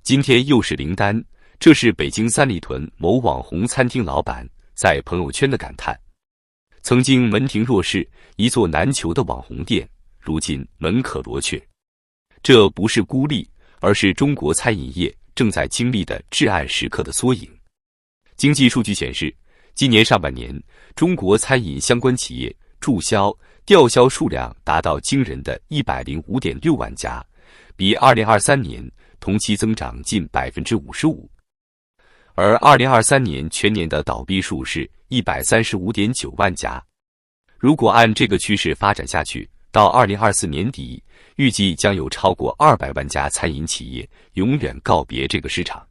今天又是灵丹，这是北京三里屯某网红餐厅老板在朋友圈的感叹。曾经门庭若市、一座难求的网红店，如今门可罗雀。这不是孤立，而是中国餐饮业正在经历的至暗时刻的缩影。经济数据显示，今年上半年，中国餐饮相关企业注销、调销数量达到惊人的105.6万家，比2023年同期增长近55%。而2023年全年的倒闭数是135.9万家。如果按这个趋势发展下去，到2024年底，预计将有超过200万家餐饮企业永远告别这个市场。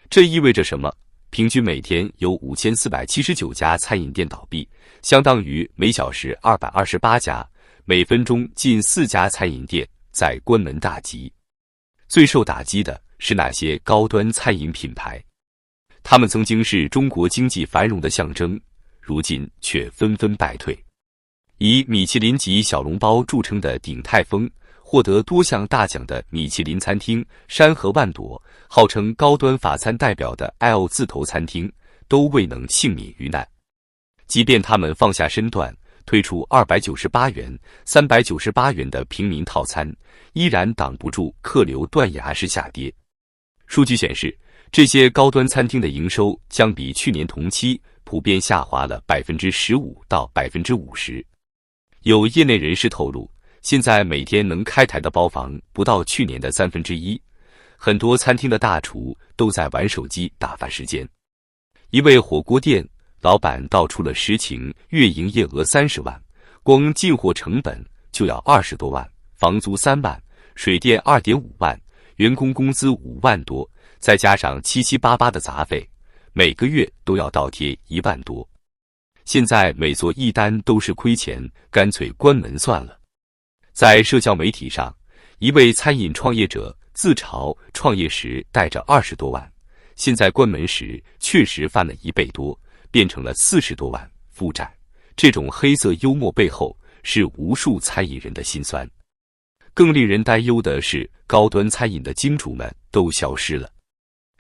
这意味着什么？平均每天有5479家餐饮店倒闭，相当于每小时228家，每分钟近4家餐饮店在关门大吉。最受打击的是那些高端餐饮品牌，他们曾经是中国经济繁荣的象征，如今却纷纷败退。以米其林级小笼包著称的鼎泰丰，获得多项大奖的米其林餐厅山河万朵，号称高端法餐代表的 L 字头餐厅，都未能幸免于难。即便他们放下身段，推出298元、398元的平民套餐，依然挡不住客流断崖式下跌。数据显示，这些高端餐厅的营收将比去年同期普遍下滑了15%到50%。有业内人士透露，现在每天能开台的包房不到去年的1/3，很多餐厅的大厨都在玩手机打发时间。一位火锅店老板道出了实情，月营业额30万，光进货成本就要20多万，房租3万，水电2.5万，员工工资5万多，再加上778的杂费，每个月都要倒贴1万多。现在每做一单都是亏钱，干脆关门算了。在社交媒体上，一位餐饮创业者自嘲创业时带着20多万，现在关门时确实翻了1倍多，变成了40多万负债。这种黑色幽默背后是无数餐饮人的辛酸。更令人担忧的是，高端餐饮的金主们都消失了。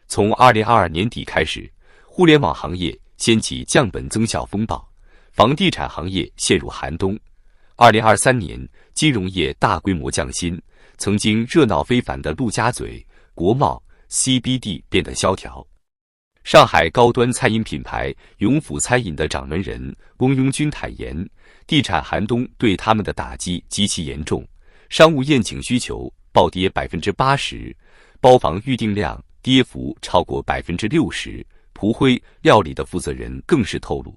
从2022年底开始，互联网行业掀起降本增效风暴，房地产行业陷入寒冬。2023年，金融业大规模降薪，曾经热闹非凡的陆家嘴、国贸、CBD 变得萧条。上海高端餐饮品牌永福餐饮的掌门人翁庸军坦言，地产寒冬对他们的打击极其严重，商务宴请需求暴跌80%，包房预订量跌幅超过60%。蒲辉料理的负责人更是透露，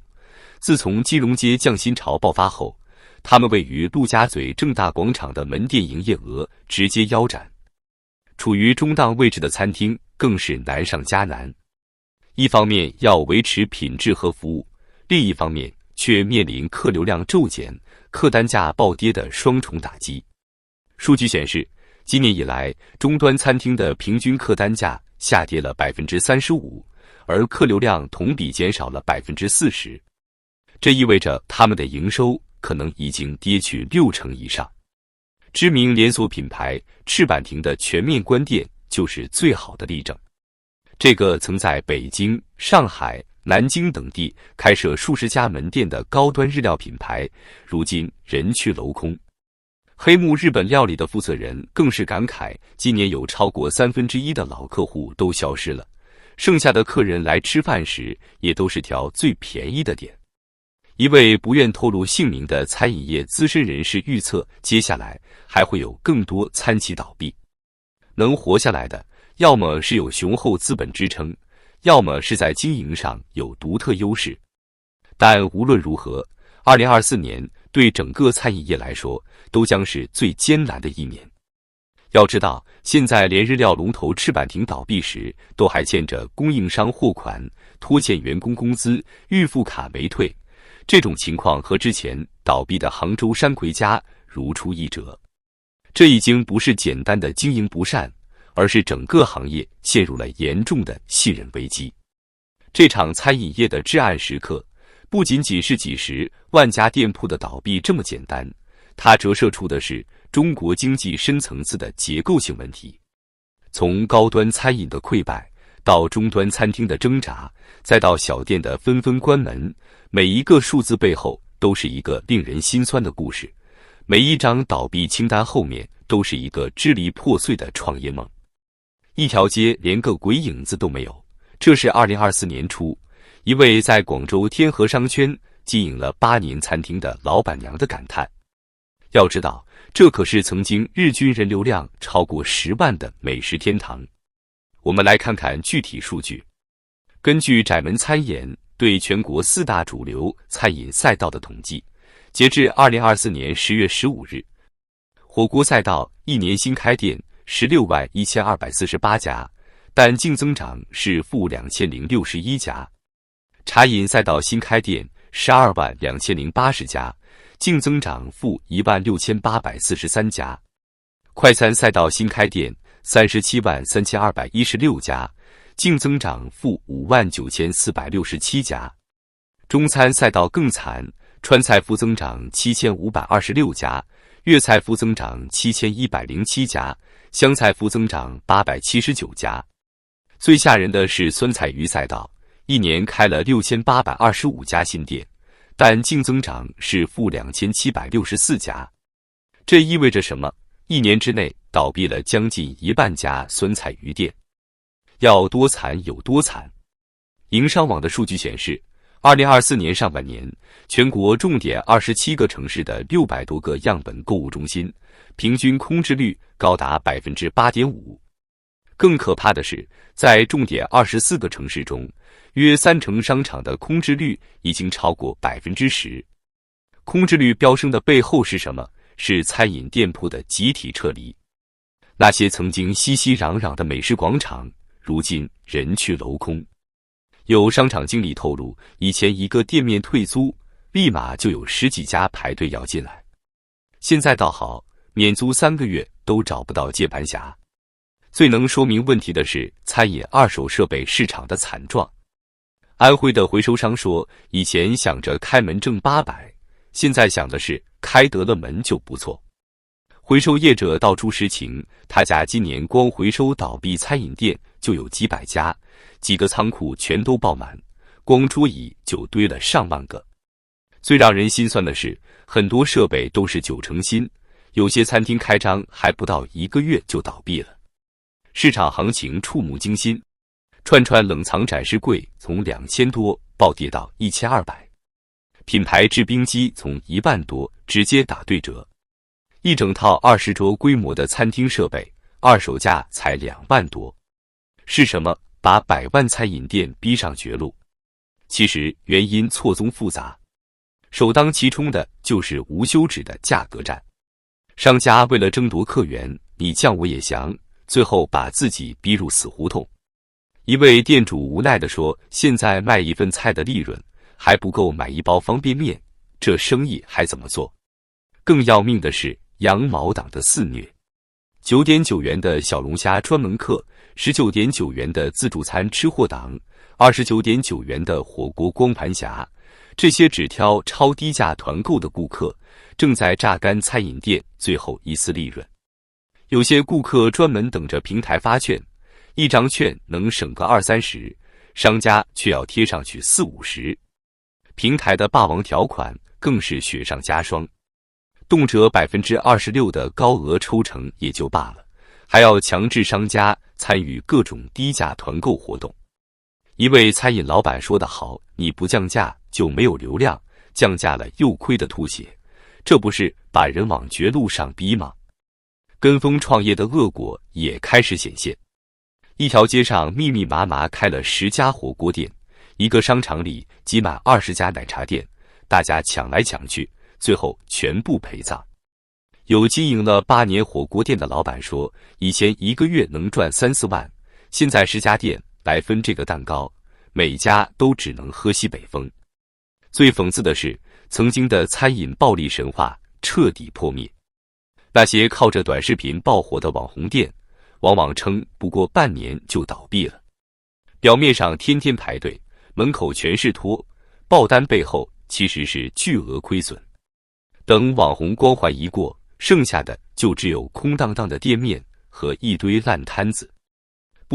自从金融街降薪潮爆发后，他们位于陆家嘴正大广场的门店营业额直接腰斩。处于中档位置的餐厅更是难上加难，一方面要维持品质和服务，另一方面却面临客流量骤减、客单价暴跌的双重打击。数据显示，今年以来，中端餐厅的平均客单价下跌了35%，而客流量同比减少了40%，这意味着他们的营收可能已经跌去60%以上。知名连锁品牌赤坂亭的全面关店就是最好的例证。这个曾在北京、上海、南京等地开设数十家门店的高端日料品牌，如今人去楼空。黑木日本料理的负责人更是感慨，今年有超过1/3的老客户都消失了。剩下的客人来吃饭时，也都是挑最便宜的点。一位不愿透露姓名的餐饮业资深人士预测，接下来还会有更多餐企倒闭。能活下来的，要么是有雄厚资本支撑，要么是在经营上有独特优势。但无论如何，2024年对整个餐饮业来说，都将是最艰难的一年。要知道，现在连日料龙头赤坂亭倒闭时，都还欠着供应商货款，拖欠员工工资，预付卡没退。这种情况和之前倒闭的杭州山葵家如出一辙。这已经不是简单的经营不善，而是整个行业陷入了严重的信任危机。这场餐饮业的至暗时刻，不仅仅是几十万家店铺的倒闭这么简单，它折射出的是中国经济深层次的结构性问题。从高端餐饮的溃败，到中端餐厅的挣扎，再到小店的纷纷关门，每一个数字背后都是一个令人心酸的故事，每一张倒闭清单后面都是一个支离破碎的创业梦。一条街连个鬼影子都没有，这是2024年初，一位在广州天河商圈经营了8年餐厅的老板娘的感叹。要知道，这可是曾经日均人流量超过10万的美食天堂。我们来看看具体数据。根据窄门餐研对全国4大主流餐饮赛道的统计，截至2024年10月15日，火锅赛道一年新开店161248家，但净增长是-2061家；茶饮赛道新开店122080家，净增长-16843家；快餐赛道新开店373216家，净增长-59467家；中餐赛道更惨，川菜负增长7526家，粤菜负增长7107家，湘菜负增长879家。最吓人的是酸菜鱼赛道，一年开了6825家新店，但净增长是-2764家。这意味着什么？一年之内倒闭了将近1万家酸菜鱼店，要多惨有多惨。营商网的数据显示，2024年上半年，全国重点27个城市的600多个样本购物中心，平均空置率高达 8.5%。更可怕的是，在重点24个城市中，约30%商场的空置率已经超过 10%。空置率飙升的背后是什么？是餐饮店铺的集体撤离。那些曾经熙熙攘攘的美食广场，如今人去楼空。有商场经理透露，以前一个店面退租，立马就有10几家排队要进来。现在倒好，免租3个月都找不到接盘侠。最能说明问题的是餐饮二手设备市场的惨状。安徽的回收商说，以前想着开门挣800，现在想的是开得了门就不错。回收业者道出实情，他家今年光回收倒闭餐饮店就有几百家，几个仓库全都爆满，光桌椅就堆了上万个。最让人心酸的是，很多设备都是90成新，有些餐厅开张还不到1个月就倒闭了。市场行情触目惊心，串串冷藏展示柜从2000多暴跌到1200，品牌制冰机从1万多直接打对折。一整套20桌规模的餐厅设备，二手价才2万多。是什么把100万餐饮店逼上绝路？其实原因错综复杂，首当其冲的就是无休止的价格战。商家为了争夺客源，你降我也降，最后把自己逼入死胡同。一位店主无奈地说，现在卖一份菜的利润还不够买一包方便面，这生意还怎么做？更要命的是羊毛党的肆虐。9.9元的小龙虾专门客，19.9元的自助餐吃货党，29.9元的火锅光盘侠，这些只挑超低价团购的顾客，正在榨干餐饮店最后一丝利润。有些顾客专门等着平台发券，一张券能省个20-30，商家却要贴上去40-50。平台的霸王条款更是雪上加霜，动辄26%的高额抽成也就罢了，还要强制商家参与各种低价团购活动。一位餐饮老板说得好，你不降价就没有流量，降价了又亏得吐血，这不是把人往绝路上逼吗？跟风创业的恶果也开始显现。一条街上密密麻麻开了10家火锅店，一个商场里挤满20家奶茶店，大家抢来抢去，最后全部陪葬。有经营了8年火锅店的老板说，以前1个月能赚3-4万，现在10家店来分这个蛋糕，每家都只能喝西北风。最讽刺的是，曾经的餐饮暴利神话彻底破灭。那些靠着短视频爆火的网红店，往往撑不过半年就倒闭了。表面上天天排队，门口全是托，爆单背后其实是巨额亏损。等网红光环一过，剩下的就只有空荡荡的店面和一堆烂摊子。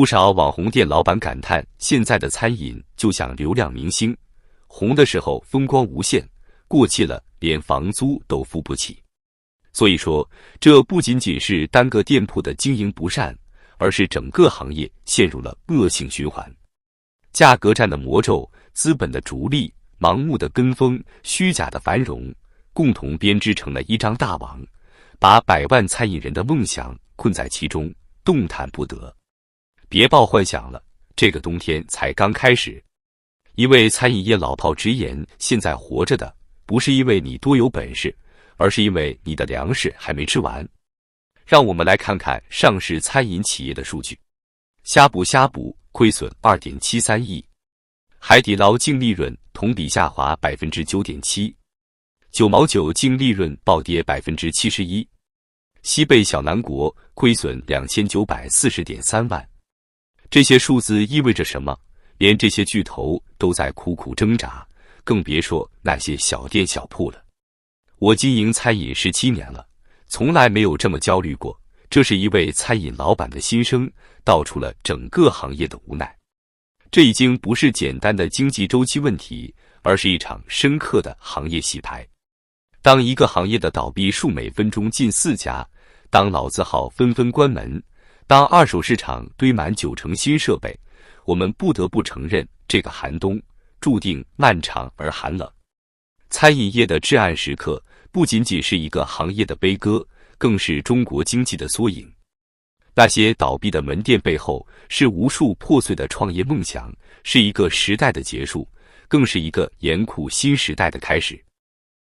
不少网红店老板感叹，现在的餐饮就像流量明星，红的时候风光无限，过气了连房租都付不起。所以说，这不仅仅是单个店铺的经营不善，而是整个行业陷入了恶性循环。价格战的魔咒，资本的逐利，盲目的跟风，虚假的繁荣，共同编织成了一张大网，把百万餐饮人的梦想困在其中，动弹不得。别抱幻想了，这个冬天才刚开始。一位餐饮业老炮直言，现在活着的不是因为你多有本事，而是因为你的粮食还没吃完。让我们来看看上市餐饮企业的数据。呷哺亏损 2.73 亿，海底捞净利润同比下滑 9.7%， 九毛九净利润暴跌 71%， 西贝小南国亏损 2940.3 万。这些数字意味着什么？连这些巨头都在苦苦挣扎，更别说那些小店小铺了。我经营餐饮17年了，从来没有这么焦虑过。这是一位餐饮老板的心声，道出了整个行业的无奈。这已经不是简单的经济周期问题，而是一场深刻的行业洗牌。当一个行业的倒闭数每分钟近4家，当老字号纷纷关门，当二手市场堆满90%新设备，我们不得不承认，这个寒冬注定漫长而寒冷。餐饮业的至暗时刻，不仅仅是一个行业的悲歌，更是中国经济的缩影。那些倒闭的门店背后，是无数破碎的创业梦想，是一个时代的结束，更是一个严酷新时代的开始。